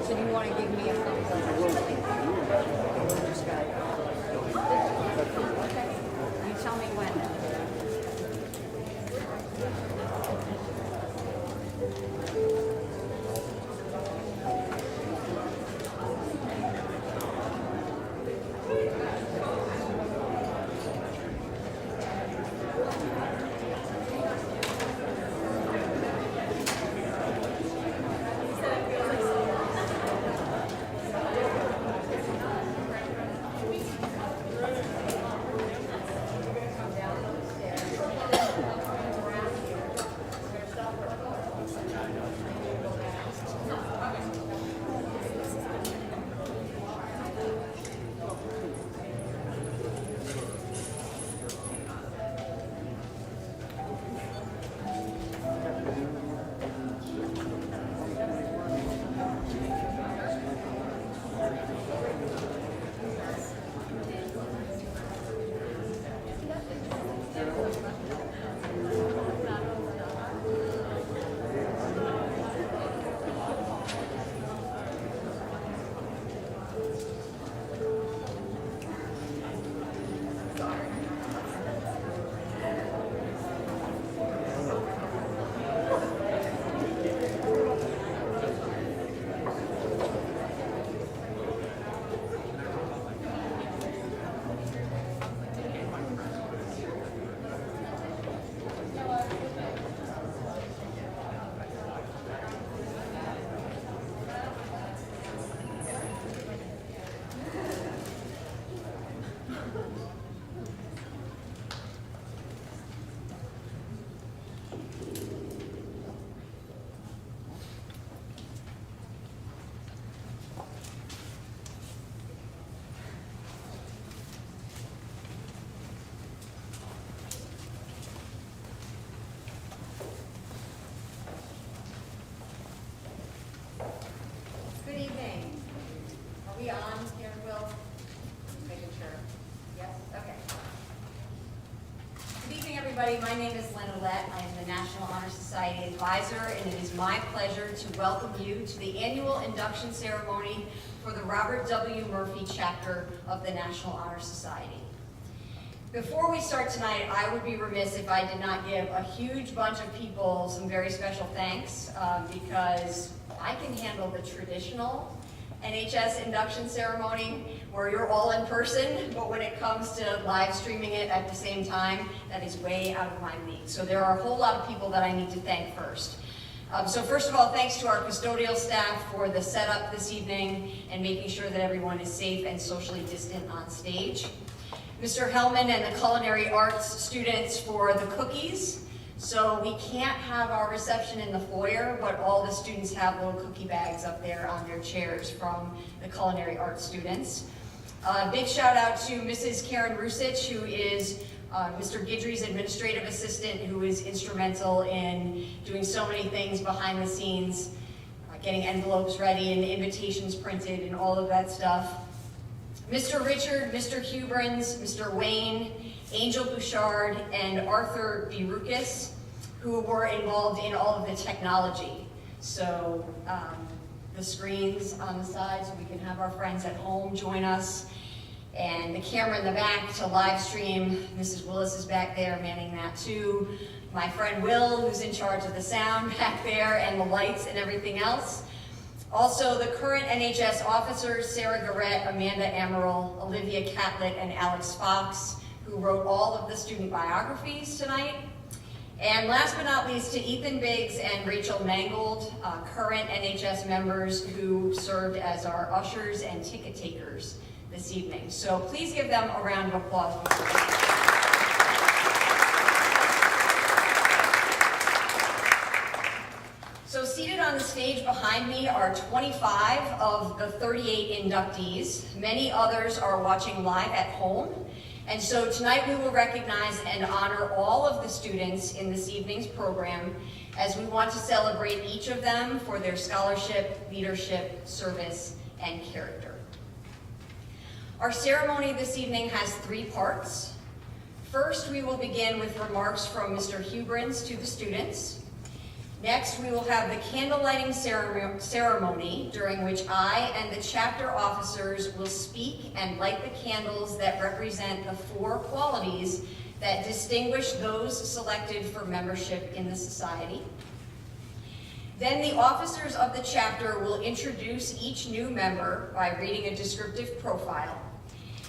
So do you want to give me a thumbs up? Just got it. Okay. You tell me when. Good evening. Are we on here, Will? Just making sure. Yes? Okay. Good evening, everybody. My name is Lynn Ouellette. I am the National Honor Society Advisor, and it is my pleasure to welcome you to the annual induction ceremony for the Robert W. Murphy chapter of the National Honor Society. Before we start tonight, I would be remiss if I did not give a huge bunch of people some very special thanks because I can handle the traditional NHS induction ceremony where you're all in person, but when it comes to live streaming it at the same time, that is way out of my league. So there are a whole lot of people that I need to thank first. So first of all, thanks to our custodial staff for the setup this evening and making sure that everyone is safe and socially distant on stage. Mr. Hellman and the culinary arts students for the cookies. So we can't have our reception in the foyer, but all the students have little cookie bags up there on their chairs from the culinary arts students. Big shout out to Mrs. Karen Rusich, who is Mr. Guidry's administrative assistant, who is instrumental in doing so many things behind the scenes, getting envelopes ready and invitations printed and all of that stuff. Mr. Richard, Mr. Hubrans, Mr. Wayne, Angel Bouchard, and Arthur Birukis, who were involved in all of the technology. So the screens on the side so we can have our friends at home join us, and the camera in the back to live stream. Mrs. Willis is back there manning that too. My friend Will, who's in charge of the sound back there, and the lights and everything else. Also, the current NHS officers, Sarah Garrett, Amanda Amaral, Olivia Catlett, and Alex Fox, who wrote all of the student biographies tonight. And last but not least, to Ethan Biggs and Rachel Mangold, current NHS members who served as our ushers and ticket takers this evening. So please give them a round of applause. So seated on the stage behind me are 25 of the 38 inductees. Many others are watching live at home. And so tonight we will recognize and honor all of the students in this evening's program as we want to celebrate each of them for their scholarship, leadership, service, and character. Our ceremony this evening has 3 parts. First, we will begin with remarks from Mr. Hubrans to the students. Next, we will have the candle lighting ceremony, during which I and the chapter officers will speak and light the candles that represent the 4 qualities that distinguish those selected for membership in the society. Then the officers of the chapter will introduce each new member by reading a descriptive profile.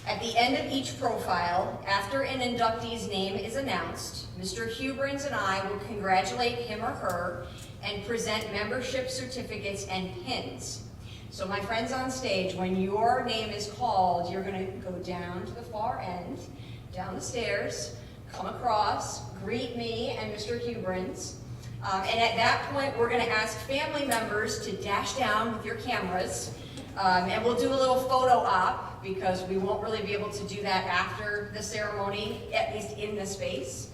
At the end of each profile, after an inductee's name is announced, Mr. Hubrins and I will congratulate him or her and present membership certificates and pins. So my friends on stage, when your name is called, you're going to go down to the far end, down the stairs, come across, greet me and Mr. Hubrins. And at that point, we're going to ask family members to dash down with your cameras, and we'll do a little photo op, because we won't really be able to do that after the ceremony, at least in the space.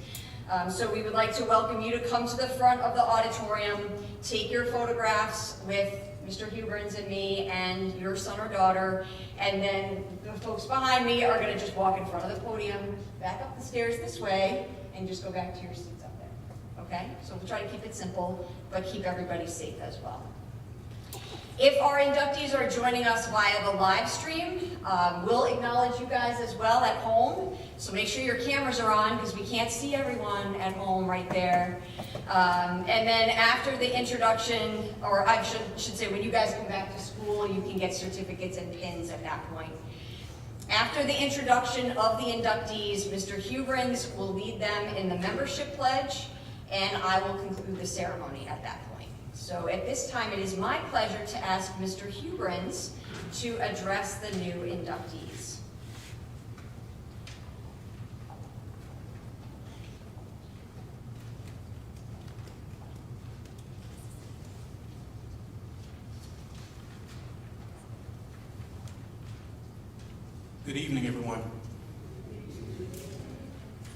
So we would like to welcome you to come to the front of the auditorium, take your photographs with Mr. Hubrins and me and your son or daughter, and then the folks behind me are going to just walk in front of the podium, back up the stairs this way, and just go back to your seats up there. Okay? So we'll try to keep it simple, but keep everybody safe as well. If our inductees are joining us via the live stream, we'll acknowledge you guys as well at home. So make sure your cameras are on, because we can't see everyone at home right there. And then after the introduction, or I should say when you guys come back to school, you can get certificates and pins at that point. After the introduction of the inductees, Mr. Hubrins will lead them in the membership pledge, and I will conclude the ceremony at that point. So at this time, it is my pleasure to ask Mr. Hubrins to address the new inductees. Good evening, everyone.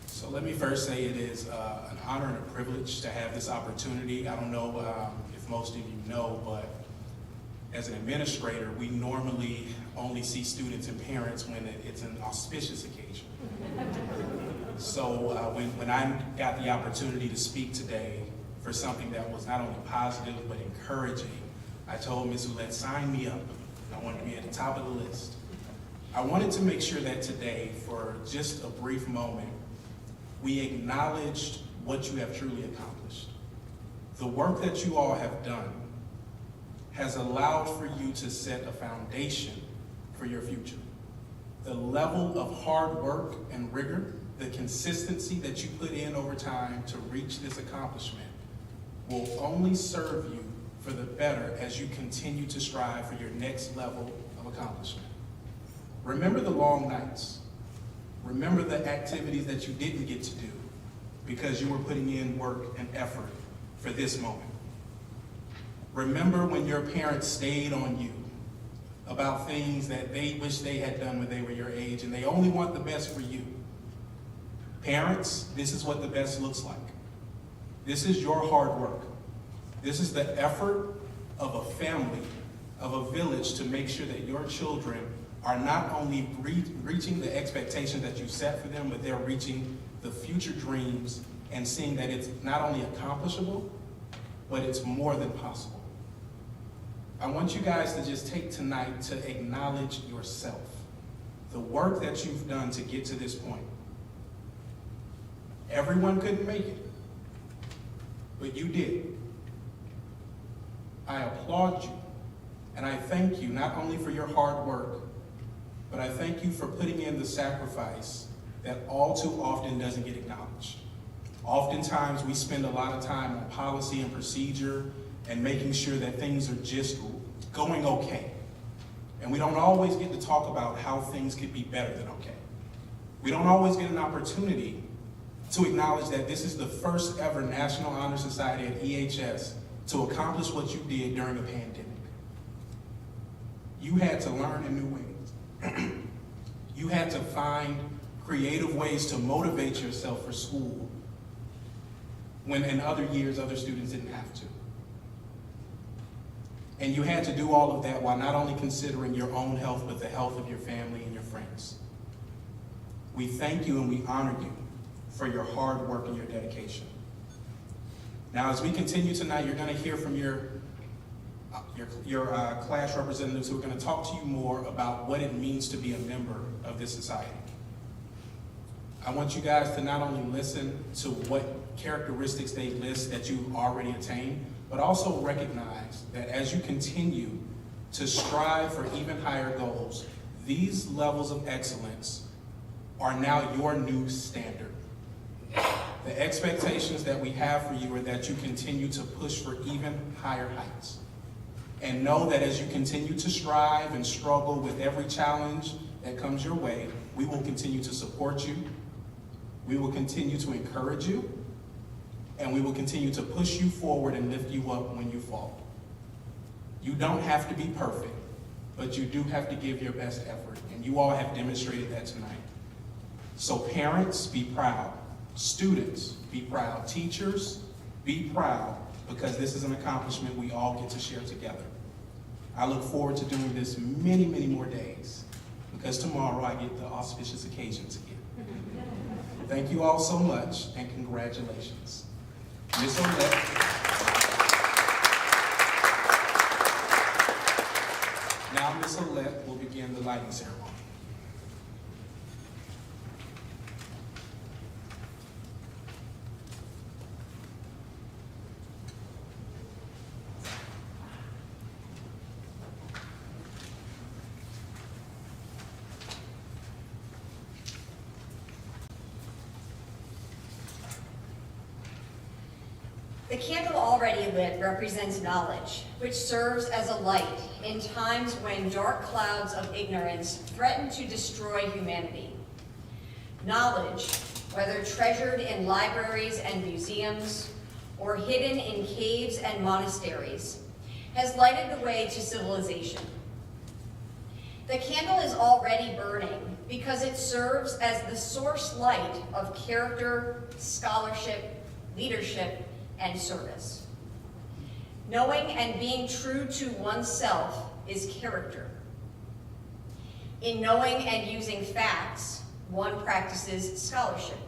So let me first say it is an honor and a privilege to have this opportunity. I don't know if most of you know, but as an administrator, we normally only see students and parents when it's an auspicious occasion. So when I got the opportunity to speak today for something that was not only positive but encouraging, I told Ms. Ouellette, sign me up. I wanted to be at the top of the list. I wanted to make sure that today, for just a brief moment, we acknowledged what you have truly accomplished. The work that you all have done has allowed for you to set a foundation for your future. The level of hard work and rigor, the consistency that you put in over time to reach this accomplishment will only serve you for the better as you continue to strive for your next level of accomplishment. Remember the long nights. Remember the activities that you didn't get to do because you were putting in work and effort for this moment. Remember when your parents stayed on you about things that they wish they had done when they were your age, and they only want the best for you. Parents, this is what the best looks like. This is your hard work. This is the effort of a family, of a village, to make sure that your children are not only reaching the expectations that you set for them, but they're reaching the future dreams and seeing that it's not only accomplishable, but it's more than possible. I want you guys to just take tonight to acknowledge yourself, the work that you've done to get to this point. Everyone couldn't make it, but you did. I applaud you, and I thank you not only for your hard work, but I thank you for putting in the sacrifice that all too often doesn't get acknowledged. Oftentimes we spend a lot of time on policy and procedure and making sure that things are just going okay. And we don't always get to talk about how things could be better than okay. We don't always get an opportunity to acknowledge that this is the first ever National Honor Society at EHS to accomplish what you did during a pandemic. You had to learn in new ways. You had to find creative ways to motivate yourself for school when in other years other students didn't have to. And you had to do all of that while not only considering your own health, but the health of your family and your friends. We thank you and we honor you for your hard work and your dedication. Now, as we continue tonight, you're going to hear from your class representatives who are going to talk to you more about what it means to be a member of this society. I want you guys to not only listen to what characteristics they list that you've already attained, but also recognize that as you continue to strive for even higher goals, these levels of excellence are now your new standard. The expectations that we have for you are that you continue to push for even higher heights. And know that as you continue to strive and struggle with every challenge that comes your way, we will continue to support you, we will continue to encourage you, and we will continue to push you forward and lift you up when you fall. You don't have to be perfect, but you do have to give your best effort, and you all have demonstrated that tonight. So parents, be proud. Students, be proud. Teachers, be proud, because this is an accomplishment we all get to share together. I look forward to doing this many, many more days, because tomorrow I get the auspicious occasions again. Thank you all so much, and congratulations. Ms. Olette. Now Ms. Olette will begin the lighting ceremony. The candle already lit represents knowledge, which serves as a light in times when dark clouds of ignorance threaten to destroy humanity. Knowledge, whether treasured in libraries and museums or hidden in caves and monasteries, has lighted the way to civilization. The candle is already burning because it serves as the source light of character, scholarship, leadership, and service. Knowing and being true to oneself is character. In knowing and using facts, one practices scholarship.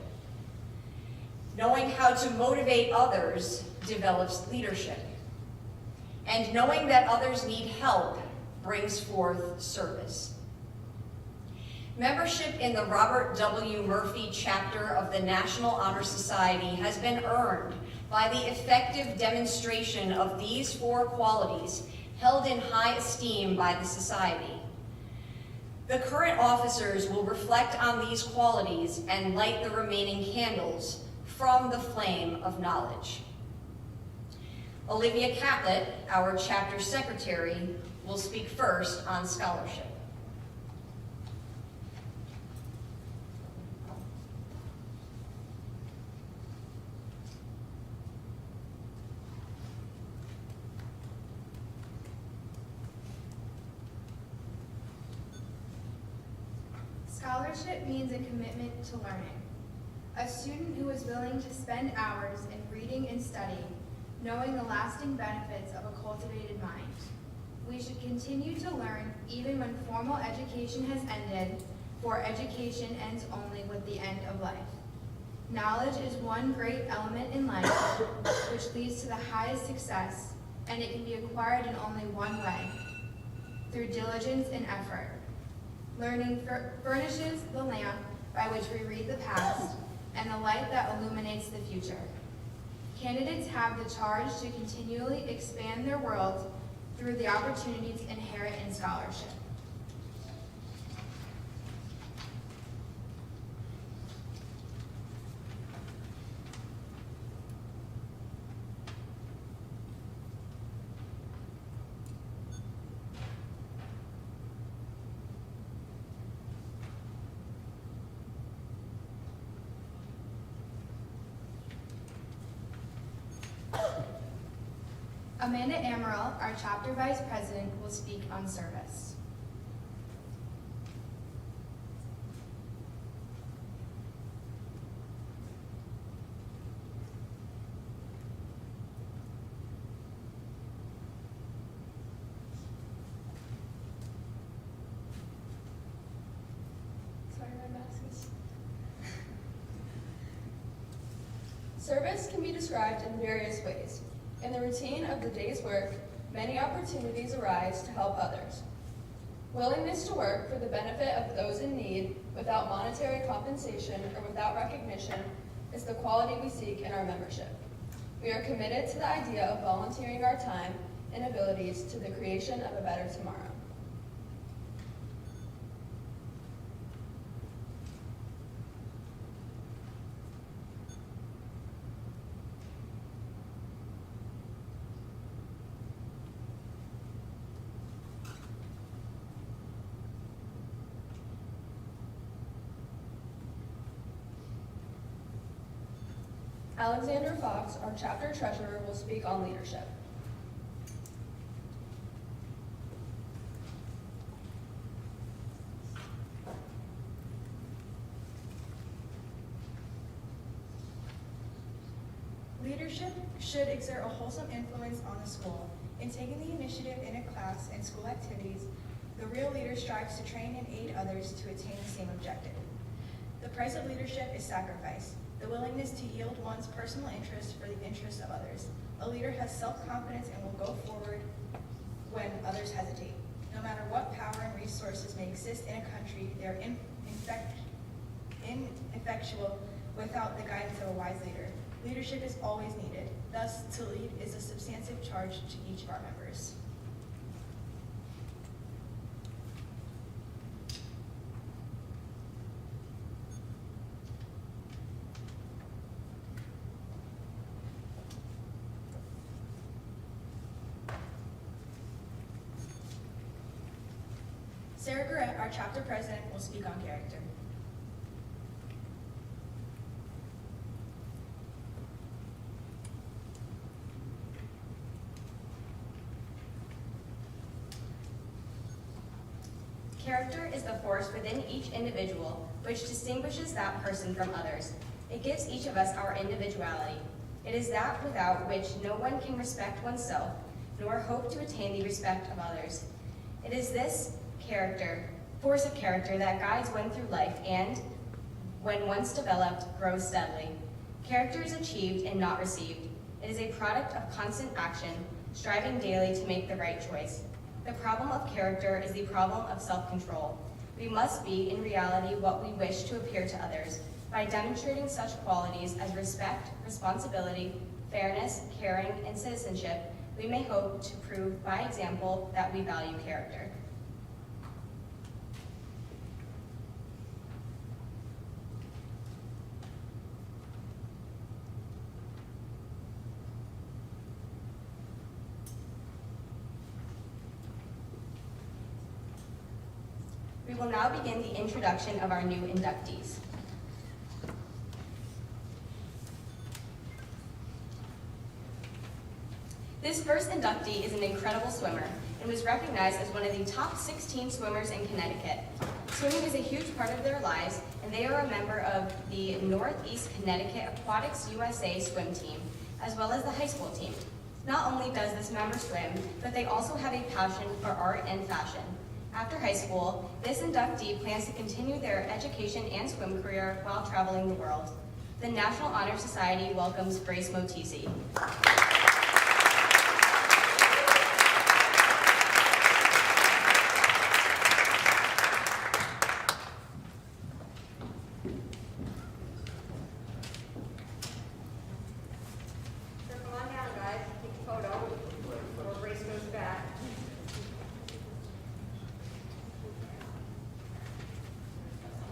Knowing how to motivate others develops leadership. And knowing that others need help brings forth service. Membership in the Robert W. Murphy chapter of the National Honor Society has been earned by the effective demonstration of these four qualities held in high esteem by the society. The current officers will reflect on these qualities and light the remaining candles from the flame of knowledge. Olivia Catlett, our chapter secretary, will speak first on scholarship. Scholarship means a commitment to learning. A student who is willing to spend hours in reading and studying, knowing the lasting benefits of a cultivated mind. We should continue to learn even when formal education has ended, for education ends only with the end of life. Knowledge is one great element in life which leads to the highest success, and it can be acquired in only one way, through diligence and effort. Learning furnishes the lamp by which we read the past and the light that illuminates the future. Candidates have the charge to continually expand their world through the opportunities inherent in scholarship. Amanda Amaral, our chapter vice president, will speak on service. Service can be described in various ways. In the routine of the day's work, many opportunities arise to help others. Willingness to work for the benefit of those in need without monetary compensation or without recognition is the quality we seek in our membership. We are committed to the idea of volunteering our time and abilities to the creation of a better tomorrow. Alexander Fox, our chapter treasurer, will speak on leadership. Leadership should exert a wholesome influence on the school. In taking the initiative in a class and school activities, the real leader strives to train and aid others to attain the same objective. The price of leadership is sacrifice, the willingness to yield one's personal interest for the interest of others. A leader has self-confidence and will go forward when others hesitate. No matter what power and resources may exist in a country, they are ineffectual without the guidance of a wise leader. Leadership is always needed. Thus, to lead is a substantive charge to each of our members. Sarah Garrett, our chapter president, will speak on character. Character is the force within each individual which distinguishes that person from others. It gives each of us our individuality. It is that without which no one can respect oneself, nor hope to attain the respect of others. It is this force of character that guides one through life and, when once developed, grows steadily. Character is achieved and not received. It is a product of constant action, striving daily to make the right choice. The problem of character is the problem of self-control. We must be, in reality, what we wish to appear to others. By demonstrating such qualities as respect, responsibility, fairness, caring, and citizenship, we may hope to prove by example that we value character. We will now begin the introduction of our new inductees. This first inductee is an incredible swimmer and was recognized as one of the top 16 swimmers in Connecticut. Swimming is a huge part of their lives, and they are a member of the Northeast Connecticut Aquatics USA swim team, as well as the high school team. Not only does this member swim, but they also have a passion for art and fashion. After high school, this inductee plans to continue their education and swim career while traveling the world. The National Honor Society welcomes Grace Motisi. So come on down, guys, take a photo before Grace goes back.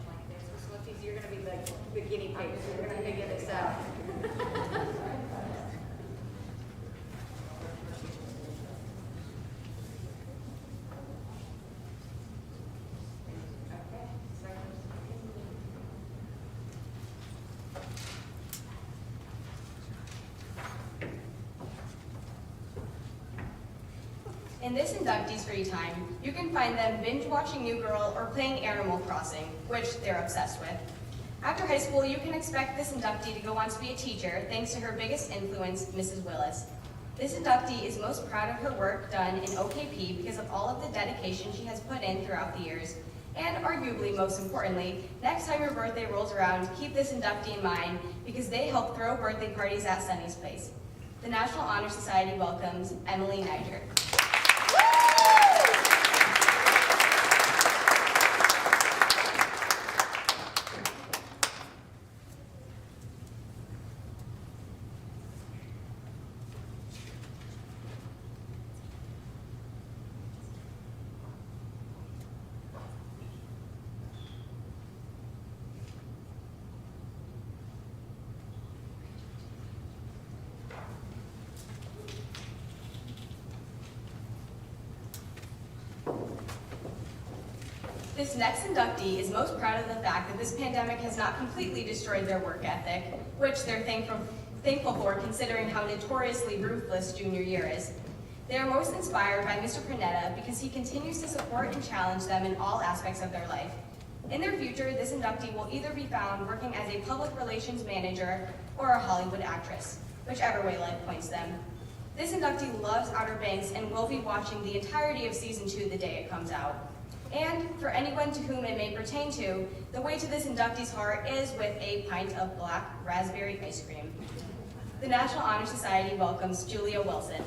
Like this. Miss Motisi, you're gonna be like the guinea pigs. You're gonna figure this out. In this inductee's free time, you can find them binge-watching New Girl or playing Animal Crossing, which they're obsessed with. After high school, you can expect this inductee to go on to be a teacher, thanks to her biggest influence, Mrs. Willis. This inductee is most proud of her work done in OKP because of all of the dedication she has put in throughout the years. And arguably most importantly, next time your birthday rolls around, keep this inductee in mind because they help throw birthday parties at Sunny's Place. The National Honor Society welcomes Emily Niger. This next inductee is most proud of the fact that this pandemic has not completely destroyed their work ethic, which they're thankful for considering how notoriously ruthless junior year is. They are most inspired by Mr. Pernetta because he continues to support and challenge them in all aspects of their life. In their future, this inductee will either be found working as a public relations manager or a Hollywood actress, whichever way life points them. This inductee loves Outer Banks and will be watching the entirety of season 2 the day it comes out. And for anyone to whom it may pertain to, the way to this inductee's heart is with a pint of black raspberry ice cream. The National Honor Society welcomes Julia Wilson.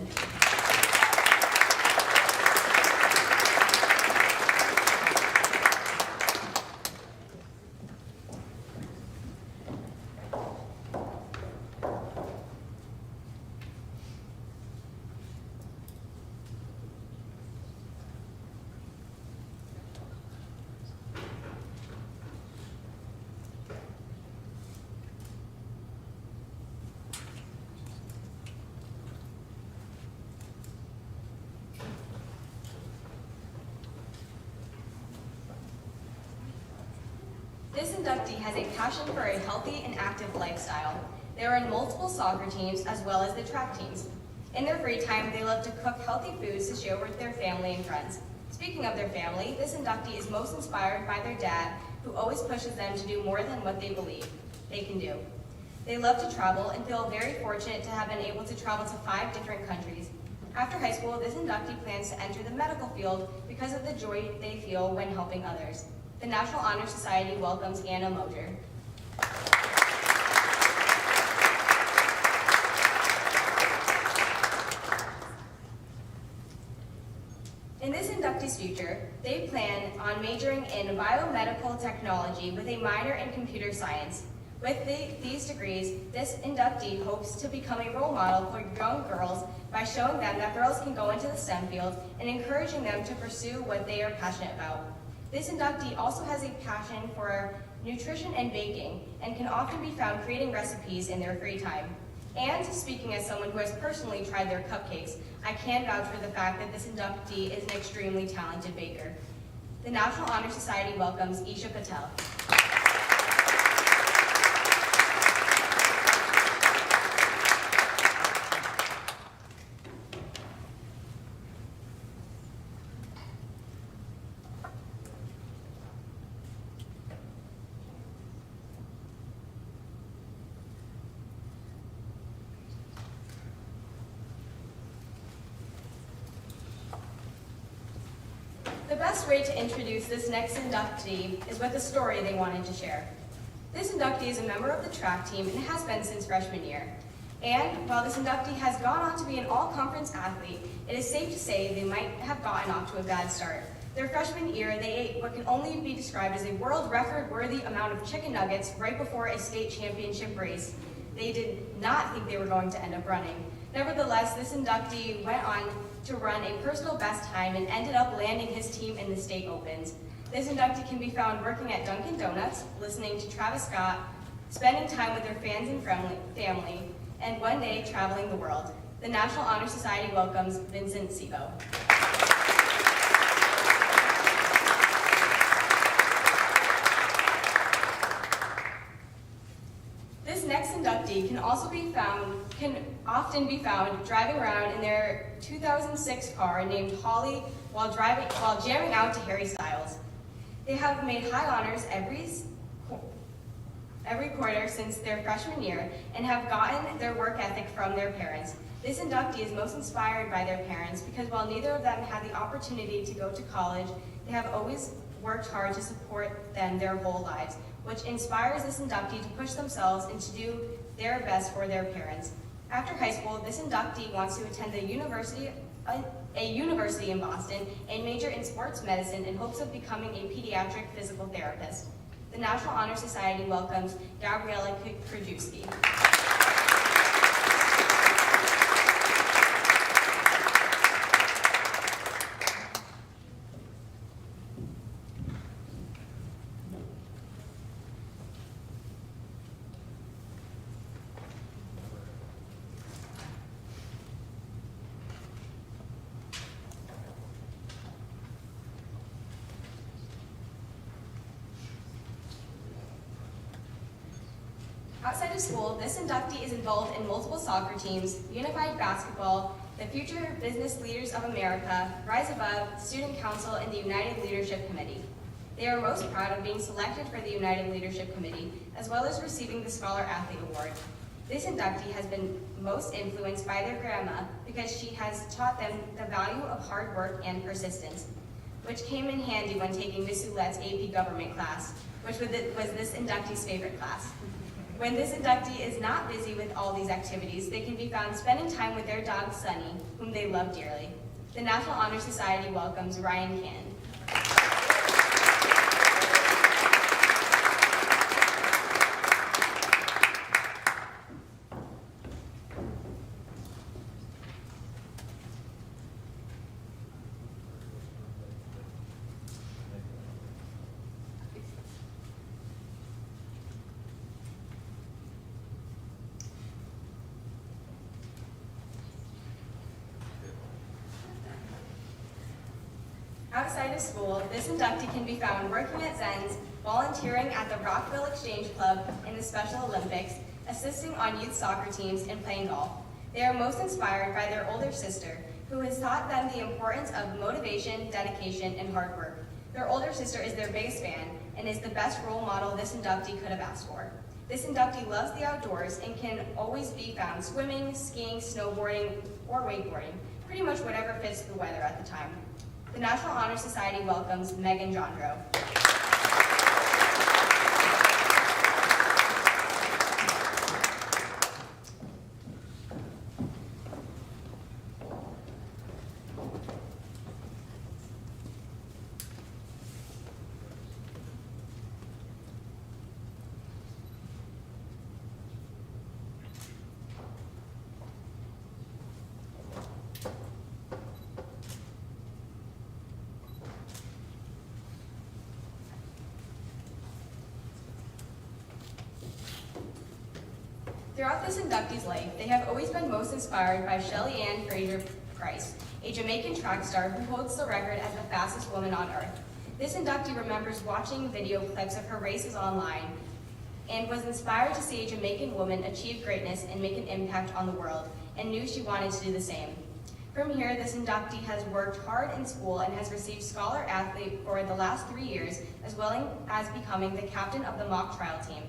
This inductee has a passion for a healthy and active lifestyle. They are in multiple soccer teams as well as the track teams. In their free time, they love to cook healthy foods to share with their family and friends. Speaking of their family, this inductee is most inspired by their dad, who always pushes them to do more than what they believe they can do. They love to travel and feel very fortunate to have been able to travel to 5 different countries. After high school, this inductee plans to enter the medical field because of the joy they feel when helping others. The National Honor Society welcomes Anna Moser. In this inductee's future, they plan on majoring in biomedical technology with a minor in computer science. With these degrees, this inductee hopes to become a role model for young girls by showing them that girls can go into the STEM field and encouraging them to pursue what they are passionate about. This inductee also has a passion for nutrition and baking and can often be found creating recipes in their free time. And speaking as someone who has personally tried their cupcakes, I can vouch for the fact that this inductee is an extremely talented baker. The National Honor Society welcomes Isha Patel. The best way to introduce this next inductee is with a story they wanted to share. This inductee is a member of the track team and has been since freshman year. And while this inductee has gone on to be an all-conference athlete, it is safe to say they might have gotten off to a bad start. Their freshman year, they ate what can only be described as a world record-worthy amount of chicken nuggets right before a state championship race. They did not think they were going to end up running. Nevertheless, this inductee went on to run a personal best time and ended up landing his team in the state opens. This inductee can be found working at Dunkin' Donuts, listening to Travis Scott, spending time with their fans and family, and one day traveling the world. The National Honor Society welcomes Vincent Sebo. This next inductee can often be found driving around in their 2006 car named Holly while jamming out to Harry Styles. They have made high honors every quarter since their freshman year and have gotten their work ethic from their parents. This inductee is most inspired by their parents because while neither of them had the opportunity to go to college, they have always worked hard to support them their whole lives, which inspires this inductee to push themselves and to do their best for their parents. After high school, this inductee wants to attend a university in Boston and major in sports medicine in hopes of becoming a pediatric physical therapist. The National Honor Society welcomes Gabriela Krajewski. Outside of school, this inductee is involved in multiple soccer teams, unified basketball, the Future Business Leaders of America, Rise Above, Student Council, and the United Leadership Committee. They are most proud of being selected for the United Leadership Committee, as well as receiving the Scholar Athlete Award. This inductee has been most influenced by their grandma because she has taught them the value of hard work and persistence, which came in handy when taking Miss Ouellette's AP Government class, which was this inductee's favorite class. When this inductee is not busy with all these activities, they can be found spending time with their dog, Sunny, whom they love dearly. The National Honor Society welcomes Ryan Cannon. Outside of school, this inductee can be found working at Zen's, volunteering at the Rockville Exchange Club in the Special Olympics, assisting on youth soccer teams, and playing golf. They are most inspired by their older sister, who has taught them the importance of motivation, dedication, and hard work. Their older sister is their biggest fan and is the best role model this inductee could have asked for. This inductee loves the outdoors and can always be found swimming, skiing, snowboarding, or wakeboarding, pretty much whatever fits the weather at the time. The National Honor Society welcomes Megan Jondro. Throughout this inductee's life, they have always been most inspired by Shelly Ann Fraser-Price, a Jamaican track star who holds the record as the fastest woman on earth. This inductee remembers watching video clips of her races online and was inspired to see a Jamaican woman achieve greatness and make an impact on the world, and knew she wanted to do the same. From here, this inductee has worked hard in school and has received Scholar Athlete for the last 3 years, as well as becoming the captain of the mock trial team.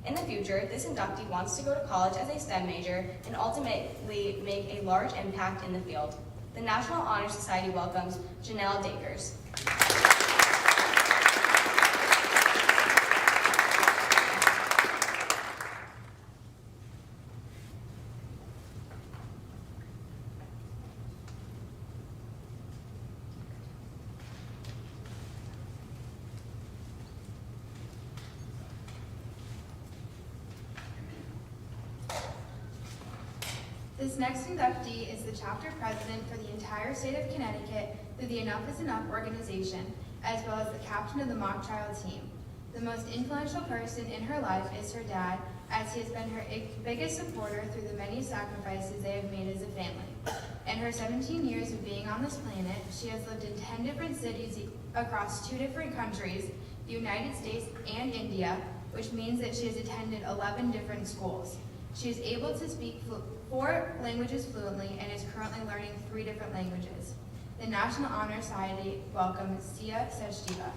In the future, this inductee wants to go to college as a STEM major and ultimately make a large impact in the field. The National Honor Society welcomes Janelle Dakers. This next inductee is the chapter president for the entire state of Connecticut through the Enough is Enough organization, as well as the captain of the mock trial team. The most influential person in her life is her dad, as he has been her biggest supporter through the many sacrifices they have made as a family. In her 17 years of being on this planet, she has lived in 10 different cities across 2 different countries, the United States and India, which means that she has attended 11 different schools. She is able to speak 4 languages fluently and is currently learning 3 different languages. The National Honor Society welcomes Sia Sechtiva.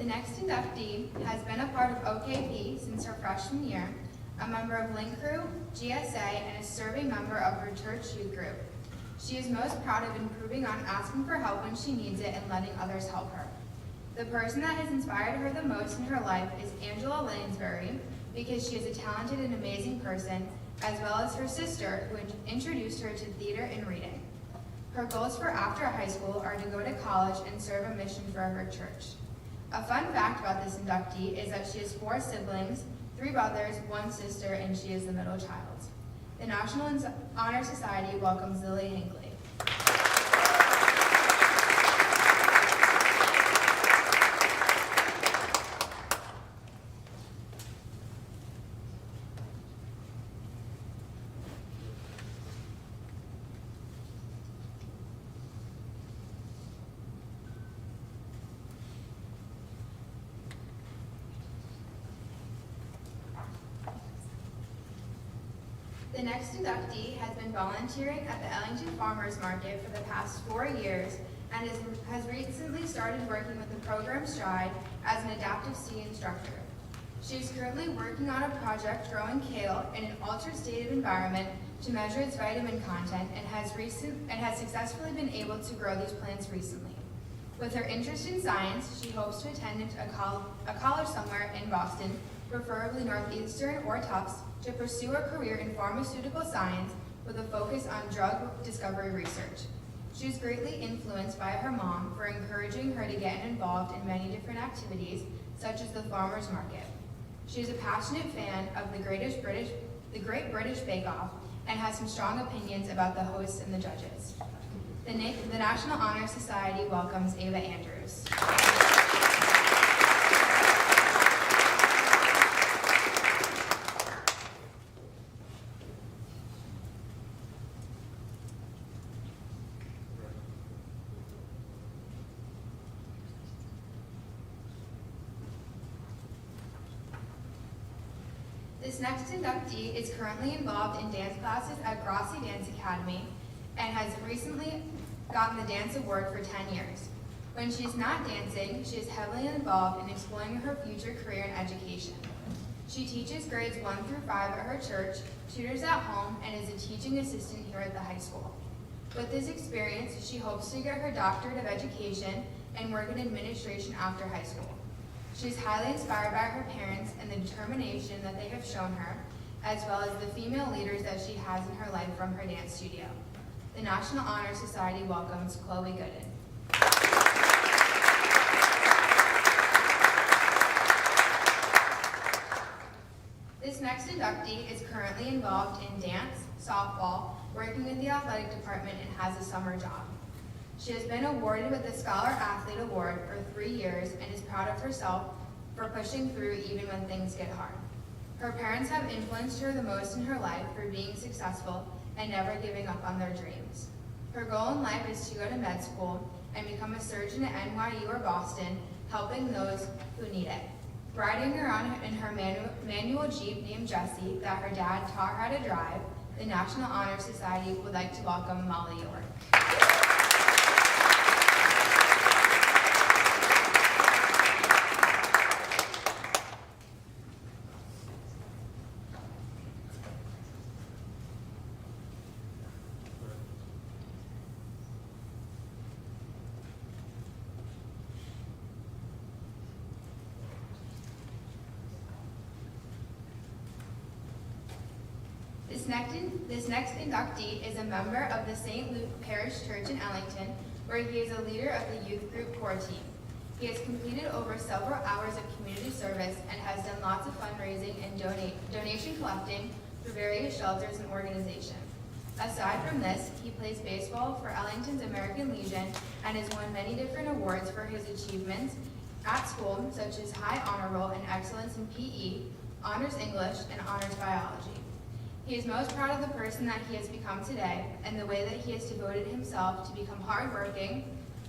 The next inductee has been a part of OKP since her freshman year, a member of Link Crew, GSA, and a serving member of her church youth group. She is most proud of improving on asking for help when she needs it and letting others help her. The person that has inspired her the most in her life is Angela Lansbury, because she is a talented and amazing person, as well as her sister, who introduced her to theater and reading. Her goals for after high school are to go to college and serve a mission for her church. A fun fact about this inductee is that she has 4 siblings, 3 brothers, 1 sister, and she is the middle child. The National Honor Society welcomes Lily Hinckley. The next inductee has been volunteering at the Ellington Farmers Market for the past 4 years and has recently started working with the program Stride as an adaptive ski instructor. She is currently working on a project growing kale in an altered state of environment to measure its vitamin content and has successfully been able to grow these plants recently. With her interest in science, she hopes to attend a college somewhere in Boston, preferably Northeastern or Tufts, to pursue a career in pharmaceutical science with a focus on drug discovery research. She was greatly influenced by her mom for encouraging her to get involved in many different activities, such as the farmers market. She is a passionate fan of the Great British Bake Off and has some strong opinions about the hosts and the judges. The National Honor Society welcomes Ava Andrews. This next inductee is currently involved in dance classes at Grossi Dance Academy and has recently gotten the dance award for 10 years. When she's not dancing, she is heavily involved in exploring her future career in education. She teaches grades 1 through 5 at her church, tutors at home, and is a teaching assistant here at the high school. With this experience, she hopes to get her doctorate of education and work in administration after high school. She is highly inspired by her parents and the determination that they have shown her, as well as the female leaders that she has in her life from her dance studio. The National Honor Society welcomes Chloe Gooden. This next inductee is currently involved in dance, softball, working in the athletic department, and has a summer job. She has been awarded with the Scholar Athlete Award for 3 years and is proud of herself for pushing through even when things get hard. Her parents have influenced her the most in her life for being successful and never giving up on their dreams. Her goal in life is to go to med school and become a surgeon at NYU or Boston, helping those who need it. Riding around in her manual Jeep named Jessie that her dad taught her how to drive, the National Honor Society would like to welcome Molly York. This next inductee is a member of the St. Luke Parish Church in Ellington, where he is a leader of the youth group core team. He has completed over several hours of community service and has done lots of fundraising and donation collecting for various shelters and organizations. Aside from this, he plays baseball for Ellington's American Legion and has won many different awards for his achievements at school, such as High Honor Roll and Excellence in PE, Honors English, and Honors Biology. He is most proud of the person that he has become today and the way that he has devoted himself to become hardworking,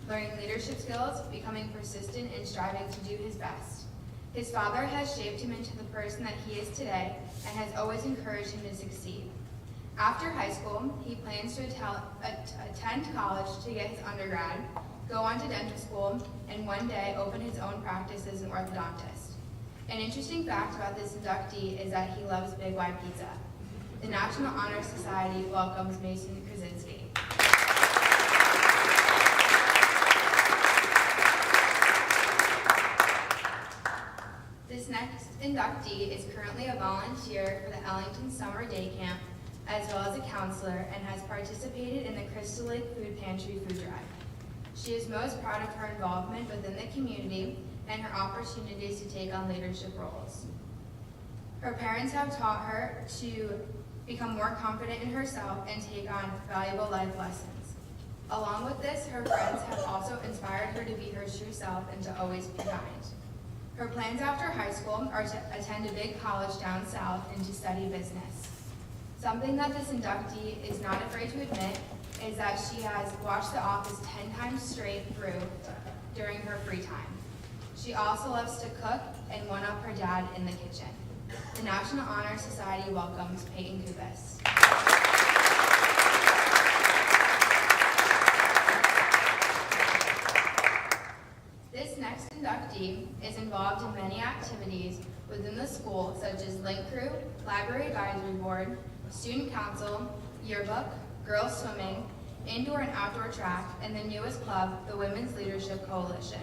learning leadership skills, becoming persistent, and striving to do his best. His father has shaped him into the person that he is today and has always encouraged him to succeed. After high school, he plans to attend college to get his undergrad, go on to dental school, and one day open his own practice as an orthodontist. An interesting fact about this inductee is that he loves Big Y pizza. The National Honor Society welcomes Mason Krasinski. This next inductee is currently a volunteer for the Ellington Summer Day Camp, as well as a counselor, and has participated in the Crystal Lake Food Pantry food drive. She is most proud of her involvement within the community and her opportunities to take on leadership roles. Her parents have taught her to become more confident in herself and take on valuable life lessons. Along with this, her friends have also inspired her to be her true self and to always be kind. Her plans after high school are to attend a big college down south and to study business. Something that this inductee is not afraid to admit is that she has watched The Office 10 times straight through during her free time. She also loves to cook and one-up her dad in the kitchen. The National Honor Society welcomes Peyton Kubis. This next inductee is involved in many activities within the school, such as Link Crew, Library Advisory Board, Student Council, Yearbook, Girls Swimming, Indoor and Outdoor Track, and the newest club, the Women's Leadership Coalition.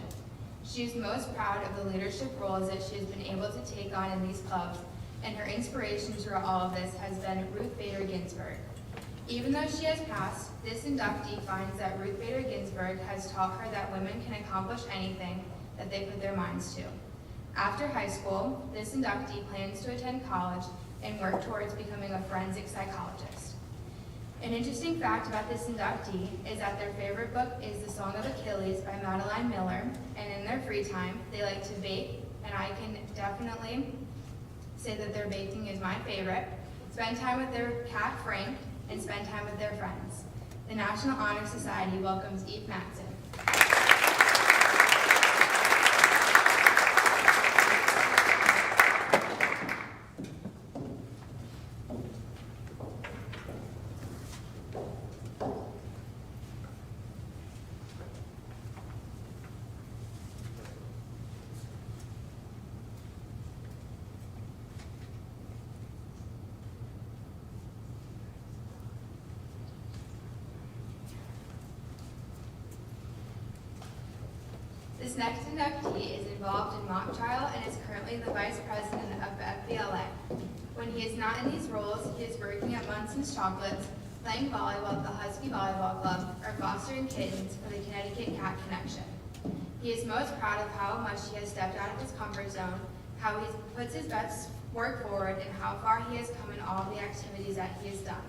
She is most proud of the leadership roles that she has been able to take on in these clubs, and her inspiration throughout all of this has been Ruth Bader Ginsburg. Even though she has passed, this inductee finds that Ruth Bader Ginsburg has taught her that women can accomplish anything that they put their minds to. After high school, this inductee plans to attend college and work towards becoming a forensic psychologist. An interesting fact about this inductee is that their favorite book is The Song of Achilles by Madeline Miller, and in their free time, they like to bake, and I can definitely say that their baking is my favorite, spend time with their cat Frank, and spend time with their friends. The National Honor Society welcomes Eve Matson. This next inductee is involved in mock trial and is currently the vice president of FBLA. When he is not in these roles, he is working at Munson's Chocolates, playing volleyball at the Husky Volleyball Club, or fostering kittens for the Connecticut Cat Connection. He is most proud of how much he has stepped out of his comfort zone, how he puts his best work forward, and how far he has come in all the activities that he has done.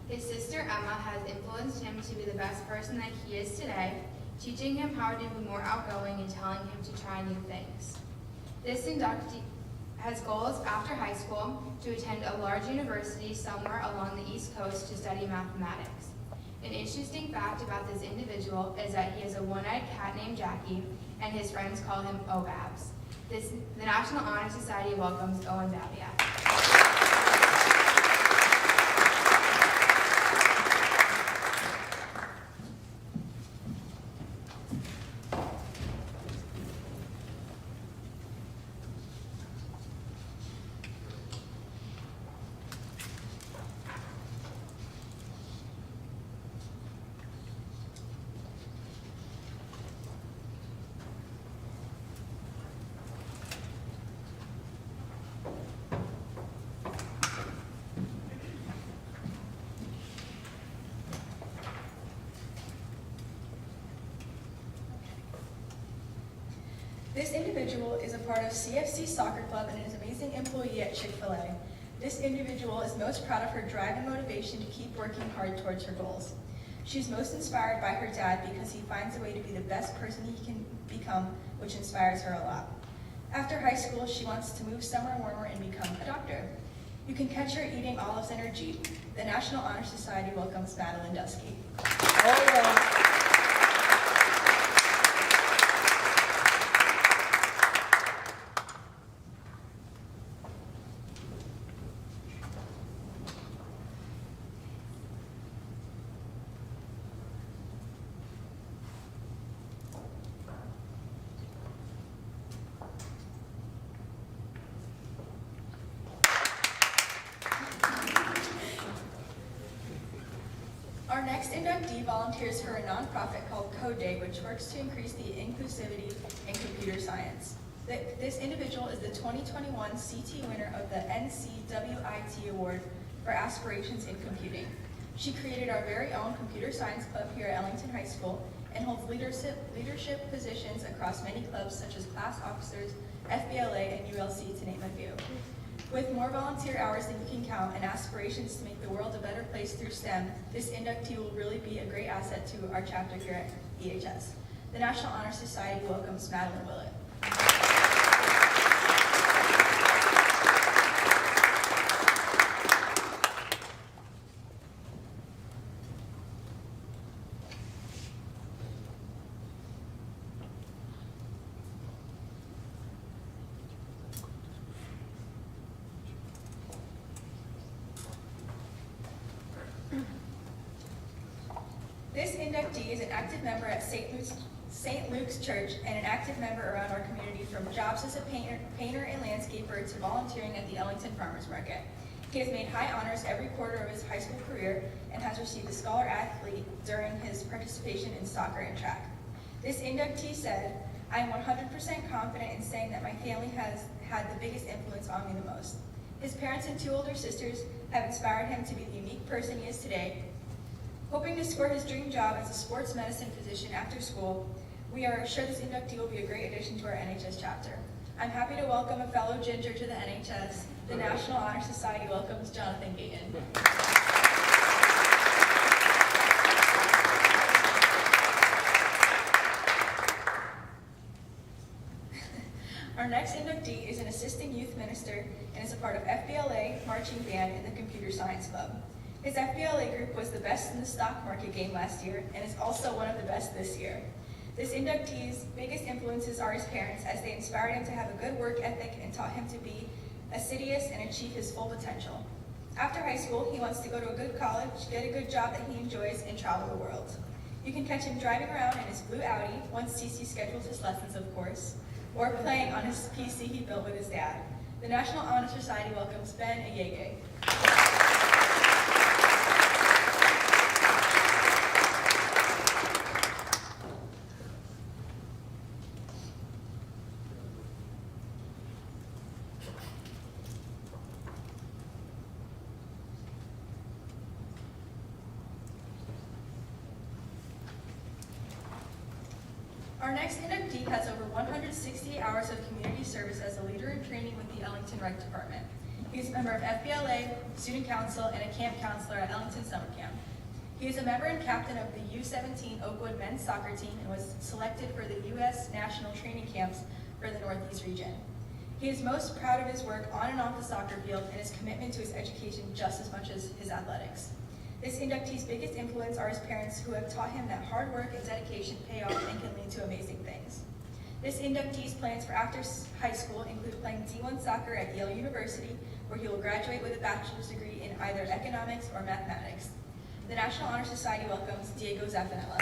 His sister Emma has influenced him to be the best person that he is today, teaching him how to be more outgoing and telling him to try new things. This inductee has goals after high school to attend a large university somewhere along the East Coast to study mathematics. An interesting fact about this individual is that he has a one-eyed cat named Jackie, and his friends call him O-Babs. The National Honor Society welcomes Owen Babiak. This individual is a part of CFC Soccer Club and is an amazing employee at Chick-fil-A. This individual is most proud of her drive and motivation to keep working hard towards her goals. She's most inspired by her dad because he finds a way to be the best person he can become, which inspires her a lot. After high school, she wants to move somewhere warmer and become a doctor. You can catch her eating olives in her Jeep. The National Honor Society welcomes Madeline Dusky. inductee volunteers for a nonprofit called Code Day, which works to increase the inclusivity in computer science. This individual is the 2021 CT winner of the NCWIT Award for Aspirations in Computing. She created our very own computer science club here at Ellington High School and holds leadership positions across many clubs such as class officers, FBLA, and ULC, to name a few. With more volunteer hours than you can count and aspirations to make the world a better place through STEM, this inductee will really be a great asset to our chapter here at EHS. The National Honor Society welcomes Madeline Willett. This inductee is an active member at St. Luke's Church and an active member around our community, from jobs as a painter and landscaper to volunteering at the Ellington Farmers Market. He has made high honors every quarter of his high school career and has received a Scholar Athlete during his participation in soccer and track. This inductee said, "I am 100% confident in saying that my family has had the biggest influence on me the most. His parents and 2 older sisters have inspired him to be the unique person he is today. Hoping to score his dream job as a sports medicine physician after school, we are sure this inductee will be a great addition to our NHS chapter. I'm happy to welcome a fellow Ginger to the NHS. The National Honor Society welcomes Jonathan Gayton." Our next inductee is an assistant youth minister and is a part of FBLA, marching band, and the Computer Science Club. His FBLA group was the best in the stock market game last year and is also one of the best this year. This inductee's biggest influences are his parents, as they inspired him to have a good work ethic and taught him to be assiduous and achieve his full potential. After high school, he wants to go to a good college, get a good job that he enjoys, and travel the world. You can catch him driving around in his blue Audi, once TC scheduled his lessons, of course, or playing on his PC he built with his dad. The National Honor Society welcomes Ben Ayege. Our next inductee has over 160 hours of community service as a leader in training with the Ellington Rec Department. He is a member of FBLA, student council, and a camp counselor at Ellington Summer Camp. He is a member and captain of the U17 Oakwood men's soccer team and was selected for the U.S. national training camps for the Northeast region. He is most proud of his work on and off the soccer field and his commitment to his education just as much as his athletics. This inductee's biggest influence are his parents, who have taught him that hard work and dedication pay off and can lead to amazing things. This inductee's plans for after high school include playing D1 soccer at Yale University, where he will graduate with a bachelor's degree in either economics or mathematics. The National Honor Society welcomes Diego Zaffanella.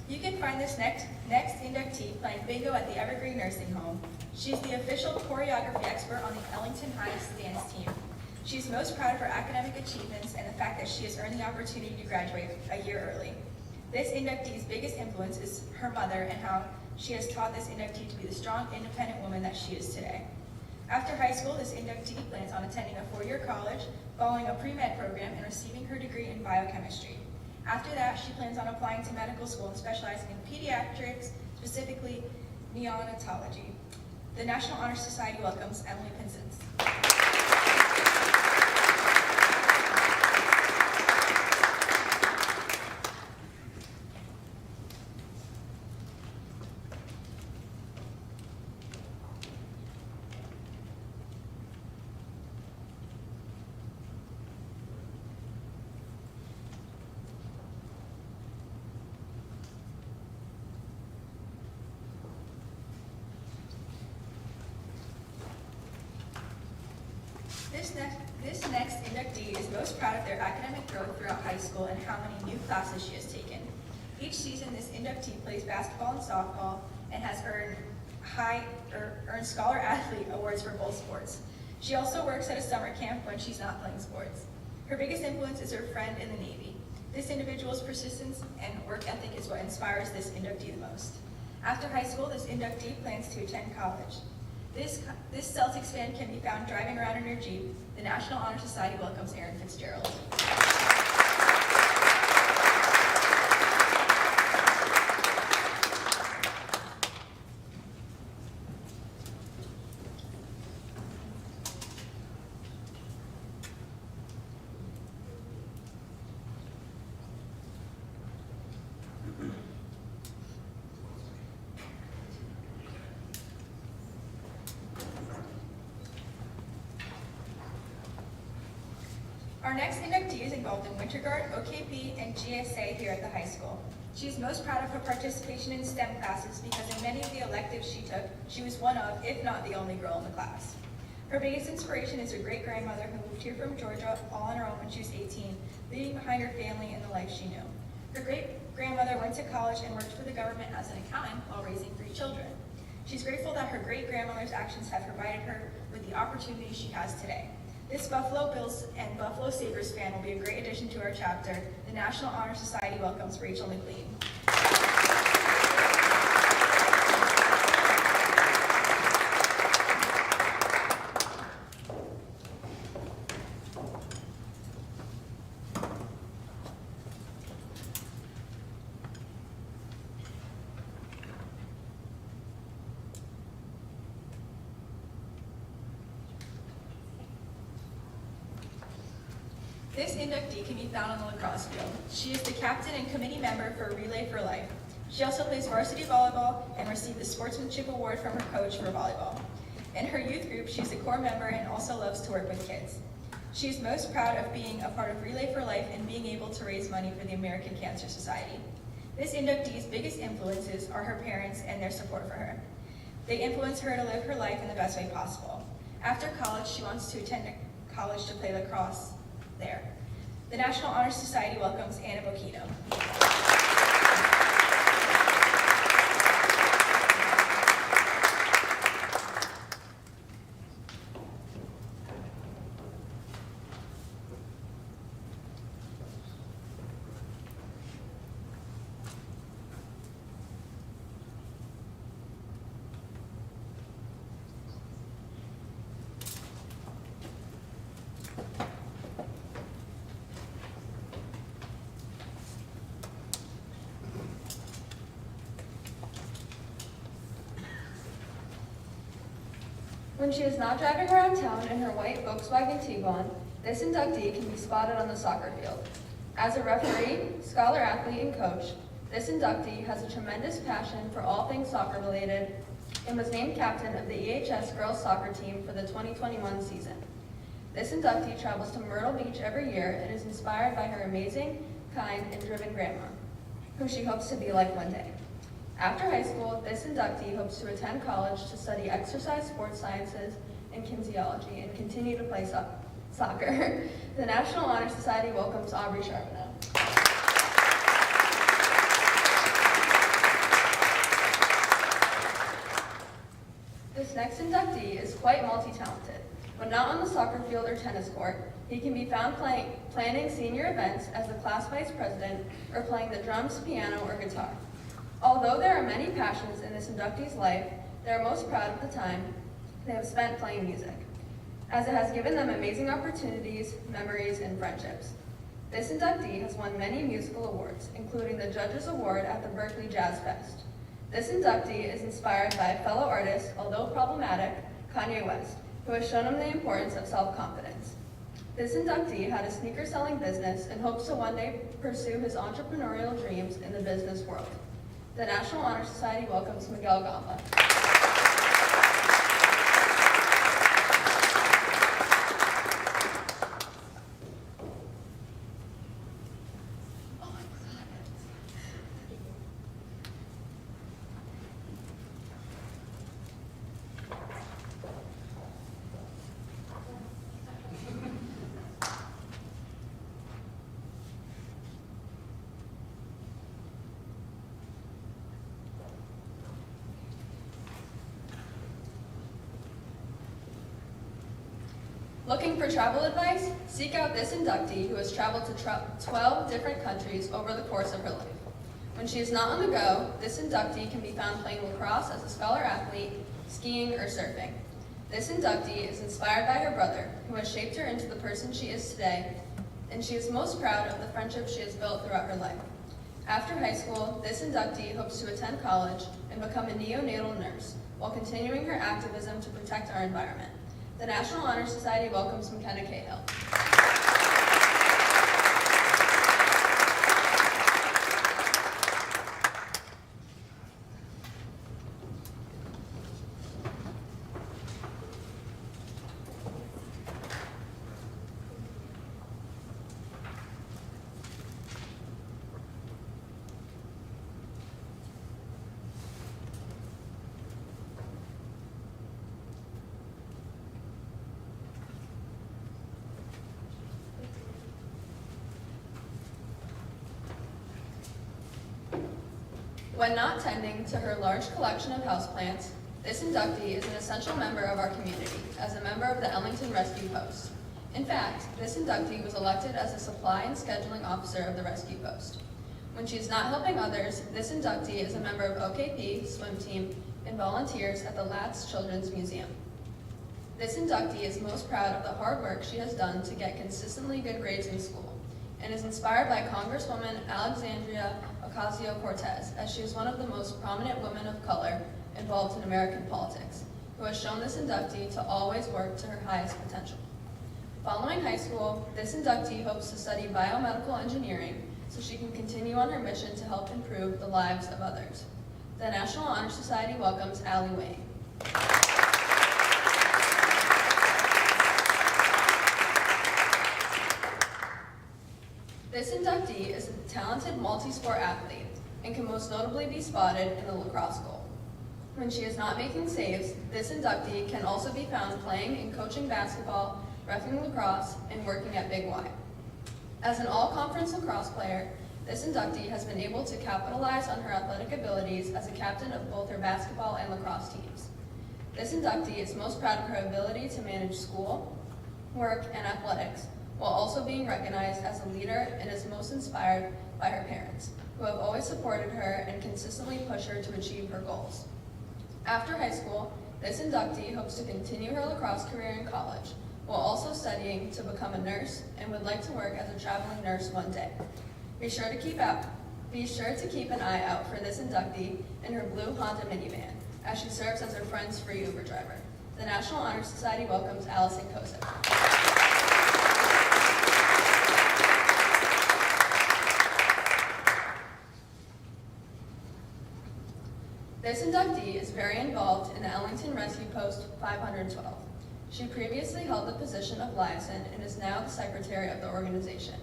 You can find this next inductee playing bingo at the Evergreen Nursing Home. She's the official choreography expert on the Ellington High dance team. She's most proud of her academic achievements and the fact that she has earned the opportunity to graduate a year early. This inductee's biggest influence is her mother and how she has taught this inductee to be the strong, independent woman that she is today. After high school, this inductee plans on attending a 4-year college, following a pre-med program, and receiving her degree in biochemistry. After that, she plans on applying to medical school and specializing in pediatrics, specifically neonatology. The National Honor Society welcomes Emily Pinsons. most proud of their academic growth throughout high school and how many new classes she has taken. Each season, this inductee plays basketball and softball and has earned Scholar Athlete awards for both sports. She also works at a summer camp when she's not playing sports. Her biggest influence is her friend in the Navy. This individual's persistence and work ethic is what inspires this inductee the most. After high school, this inductee plans to attend college. This Celtics fan can be found driving around in her Jeep. The National Honor Society welcomes Erin Fitzgerald. Our next inductee is involved in Winter Guard, OKP, and GSA here at the high school. She is most proud of her participation in STEM classes because in many of the electives she took, she was one of, if not the only girl in the class. Her biggest inspiration is her great-grandmother who moved here from Georgia all on her own when she was 18, leaving behind her family and the life she knew. Her great-grandmother went to college and worked for the government as an accountant while raising 3 children. She's grateful that her great-grandmother's actions have provided her with the opportunity she has today. This Buffalo Bills and Buffalo Sabres fan will be a great addition to our chapter. The National Honor Society welcomes Rachel McLean. This inductee can be found on the lacrosse field. She is the captain and committee member for Relay for Life. She also plays varsity volleyball and received the Sportsmanship Award from her coach for volleyball. In her youth group, she's a core member and also loves to work with kids. She is most proud of being a part of Relay for Life and being able to raise money for the American Cancer Society. This inductee's biggest influences are her parents and their support for her. They influence her to live her life in the best way possible. After college, she wants to attend college to play lacrosse there. The National Honor Society welcomes Anna Bocchino. When she is not driving around town in her white Volkswagen Tiguan, this inductee can be spotted on the soccer field. As a referee, scholar athlete, and coach, this inductee has a tremendous passion for all things soccer related and was named captain of the EHS girls soccer team for the 2021 season. This inductee travels to Myrtle Beach every year and is inspired by her amazing, kind, and driven grandma, who she hopes to be like one day. After high school, this inductee hopes to attend college to study exercise sports sciences and kinesiology and continue to play soccer. The National Honor Society welcomes Aubrey Charbonneau. This next inductee is quite multi-talented. When not on the soccer field or tennis court, he can be found planning senior events as the class vice president or playing the drums, piano, or guitar. Although there are many passions in this inductee's life, they are most proud of the time they have spent playing music, as it has given them amazing opportunities, memories, and friendships. This inductee has won many musical awards, including the Judges Award at the Berkeley Jazz Fest. This inductee is inspired by a fellow artist, although problematic, Kanye West, who has shown him the importance of self-confidence. This inductee had a sneaker-selling business and hopes to one day pursue his entrepreneurial dreams in the business world. The National Honor Society welcomes Miguel Gamba. Looking for travel advice? Seek out this inductee who has traveled to 12 different countries over the course of her life. When she is not on the go, this inductee can be found playing lacrosse as a scholar athlete, skiing, or surfing. This inductee is inspired by her brother, who has shaped her into the person she is today, and she is most proud of the friendship she has built throughout her life. After high school, this inductee hopes to attend college and become a neonatal nurse, while continuing her activism to protect our environment. The National Honor Society welcomes McKenna Cahill. When not tending to her large collection of houseplants, this inductee is an essential member of our community as a member of the Ellington Rescue Post. In fact, this inductee was elected as a supply and scheduling officer of the Rescue Post. When she is not helping others, this inductee is a member of OKP, swim team, and volunteers at the Latz Children's Museum. This inductee is most proud of the hard work she has done to get consistently good grades in school, and is inspired by Congresswoman Alexandria Ocasio-Cortez, as she is one of the most prominent women of color involved in American politics, who has shown this inductee to always work to her highest potential. Following high school, this inductee hopes to study biomedical engineering so she can continue on her mission to help improve the lives of others. The National Honor Society welcomes Allie Wayne. This inductee is a talented multi-sport athlete and can most notably be spotted in the lacrosse goal. When she is not making saves, this inductee can also be found playing and coaching basketball, reffing lacrosse, and working at Big Y. As an all-conference lacrosse player, this inductee has been able to capitalize on her athletic abilities as a captain of both her basketball and lacrosse teams. This inductee is most proud of her ability to manage school, work, and athletics, while also being recognized as a leader, and is most inspired by her parents, who have always supported her and consistently pushed her to achieve her goals. After high school, this inductee hopes to continue her lacrosse career in college, while also studying to become a nurse and would like to work as a traveling nurse one day. Be sure to keep an eye out for this inductee in her blue Honda minivan, as she serves as her friend's free Uber driver. The National Honor Society welcomes Allison Kozik. This inductee is very involved in the Ellington Rescue Post 512. She previously held the position of liaison and is now the secretary of the organization.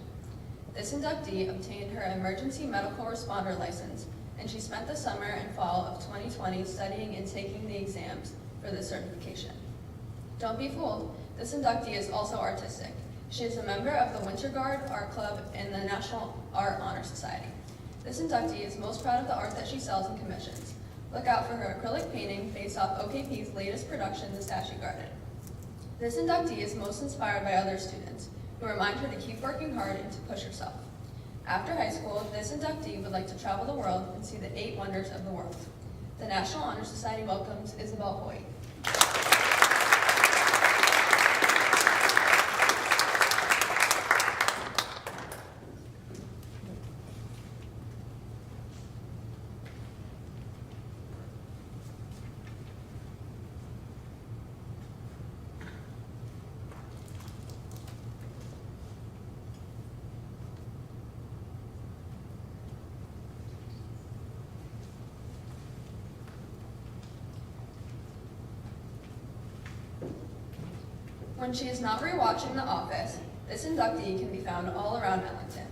This inductee obtained her emergency medical responder license, and she spent the summer and fall of 2020 studying and taking the exams for this certification. Don't be fooled, this inductee is also artistic. She is a member of the Winter Guard Art Club and the National Art Honor Society. This inductee is most proud of the art that she sells and commissions. Look out for her acrylic painting based off OKP's latest production, The Statue Garden. This inductee is most inspired by other students, who remind her to keep working hard and to push herself. After high school, this inductee would like to travel the world and see the 8 wonders of the world. The National Honor Society welcomes Isabel Hoyt. When she is not rewatching The Office, this inductee can be found all around Ellington.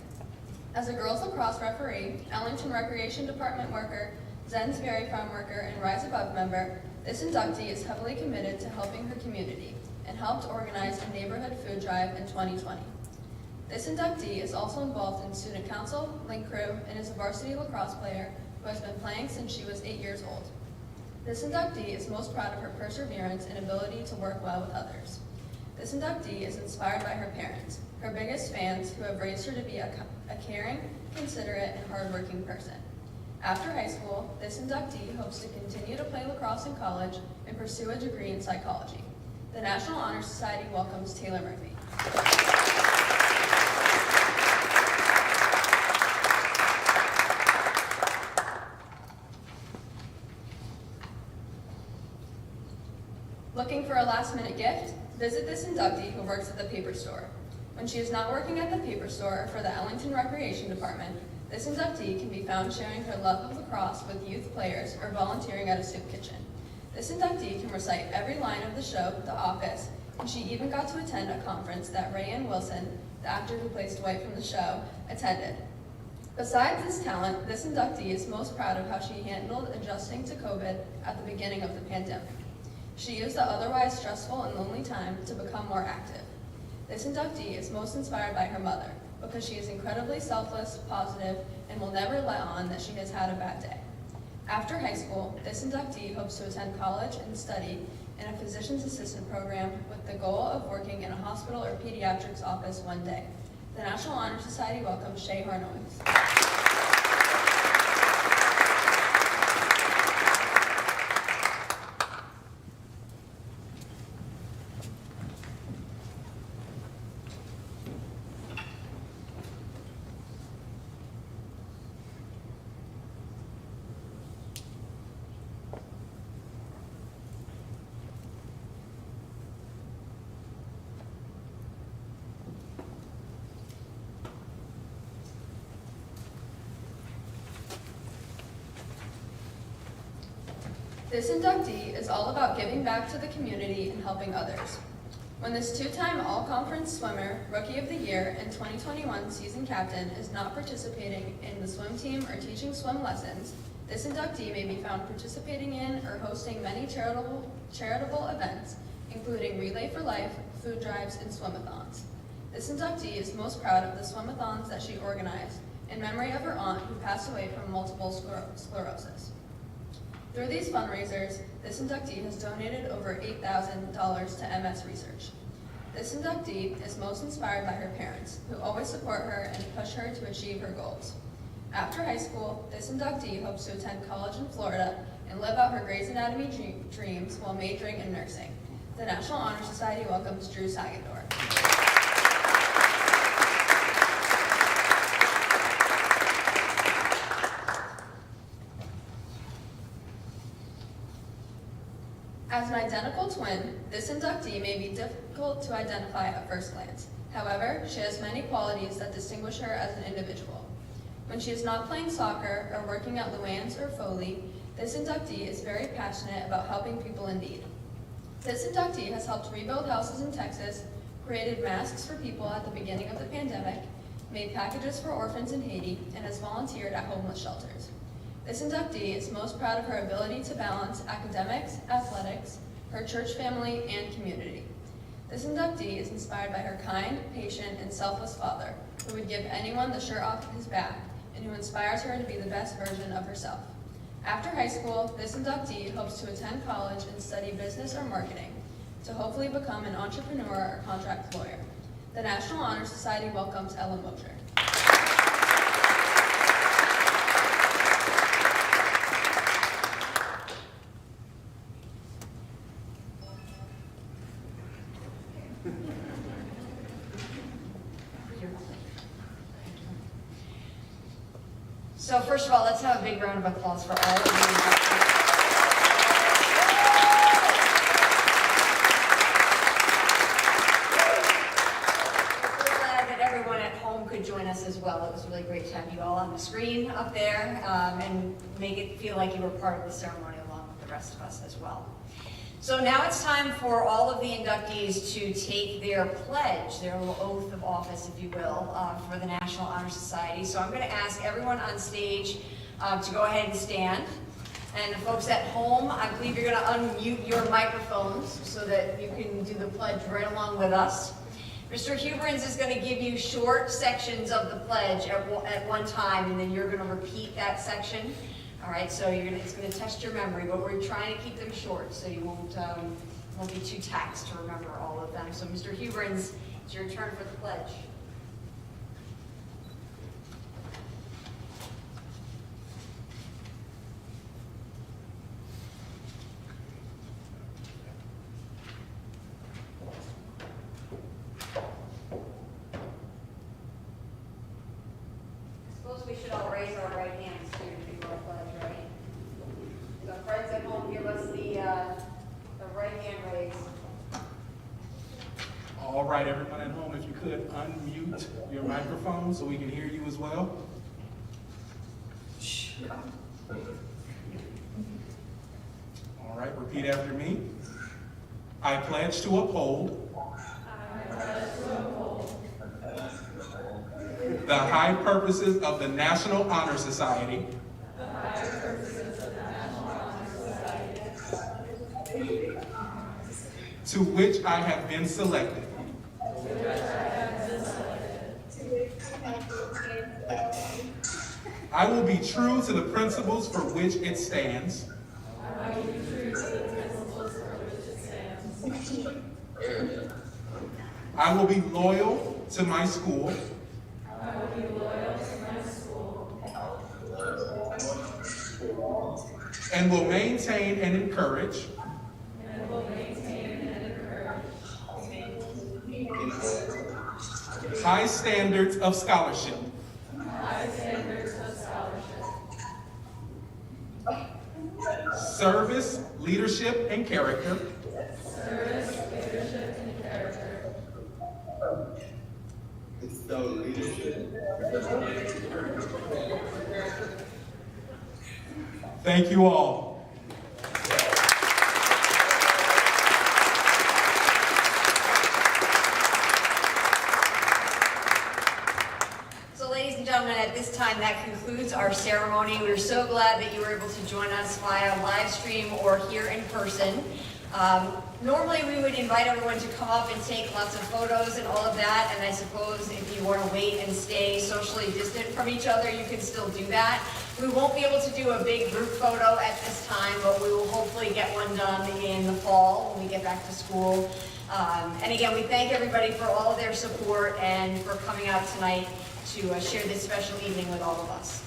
As a girls lacrosse referee, Ellington Recreation Department worker, Zen's Berry Farm worker, and Rise Above member, this inductee is heavily committed to helping her community and helped organize a neighborhood food drive in 2020. This inductee is also involved in student council, link crew, and is a varsity lacrosse player who has been playing since she was 8 years old. This inductee is most proud of her perseverance and ability to work well with others. This inductee is inspired by her parents, her biggest fans who have raised her to be a caring, considerate, and hardworking person. After high school, this inductee hopes to continue to play lacrosse in college and pursue a degree in psychology. The National Honor Society welcomes Taylor Murphy. Looking for a last-minute gift? Visit this inductee who works at the paper store. When she is not working at the paper store or for the Ellington Recreation Department, this inductee can be found sharing her love of lacrosse with youth players or volunteering at a soup kitchen. This inductee can recite every line of the show, The Office, and she even got to attend a conference that Rayanne Wilson, the actor who plays Dwight from the show, attended. Besides this talent, this inductee is most proud of how she handled adjusting to COVID at the beginning of the pandemic. She used the otherwise stressful and lonely time to become more active. This inductee is most inspired by her mother because she is incredibly selfless, positive, and will never let on that she has had a bad day. After high school, this inductee hopes to attend college and study in a physician's assistant program with the goal of working in a hospital or pediatrics office one day. The National Honor Society welcomes Shay Harnois. This inductee is all about giving back to the community and helping others. When this two-time all-conference swimmer, Rookie of the Year, and 2021 season captain is not participating in the swim team or teaching swim lessons, this inductee may be found participating in or hosting many charitable events, including Relay for Life, food drives, and swimathons. This inductee is most proud of the swimathons that she organized in memory of her aunt who passed away from multiple sclerosis. Through these fundraisers, this inductee has donated over $8,000 to MS research. This inductee is most inspired by her parents, who always support her and push her to achieve her goals. After high school, this inductee hopes to attend college in Florida and live out her Grey's Anatomy dreams while majoring in nursing. The National Honor Society welcomes Drew Sagendor. As an identical twin, this inductee may be difficult to identify at first glance. However, she has many qualities that distinguish her as an individual. When she is not playing soccer or working at Luann's or Foley, this inductee is very passionate about helping people in need. This inductee has helped rebuild houses in Texas, created masks for people at the beginning of the pandemic, made packages for orphans in Haiti, and has volunteered at homeless shelters. This inductee is most proud of her ability to balance academics, athletics, her church family, and community. This inductee is inspired by her kind, patient, and selfless father, who would give anyone the shirt off his back, and who inspires her to be the best version of herself. After high school, this inductee hopes to attend college and study business or marketing, to hopefully become an entrepreneur or contract lawyer. The National Honor Society welcomes Ellen Mosher. So first of all, let's have a big round of applause for all of you. Could join us as well. It was really great to have you all on the screen up there and make it feel like you were part of the ceremony along with the rest of us as well. So now it's time for all of the inductees to take their pledge, their little oath of office, if you will, for the National Honor Society. So I'm going to ask everyone on stage to go ahead and stand. And the folks at home, I believe you're going to unmute your microphones so that you can do the pledge right along with us. Mr. Huberins is going to give you short sections of the pledge at one time, and then you're going to repeat that section. All right, so it's going to test your memory, but we're trying to keep them short so you won't won't be too taxed to remember all of them. So Mr. Huberns, it's your turn for the pledge. I suppose we should all raise our right hands here to do our pledge, right? So friends at home, give us the right hand raise. All right, everyone at home, if you could unmute your microphone so we can hear you as well. All right, repeat after me. I pledge to uphold the high purposes of the National Honor Society to which I have been selected. I will be true to the principles for which it stands. I will be loyal to my school. And will maintain and encourage high standards of scholarship. Service, leadership, and character. Thank you all. So ladies and gentlemen, at this time, that concludes our ceremony. We're so glad that you were able to join us via live stream or here in person. Normally, we would invite everyone to come up and take lots of photos and all of that, and I suppose if you want to wait and stay socially distant from each other, you can still do that. We won't be able to do a big group photo at this time, but we will hopefully get one done in the fall when we get back to school. And again, we thank everybody for all of their support and for coming out tonight to share this special evening with all of us.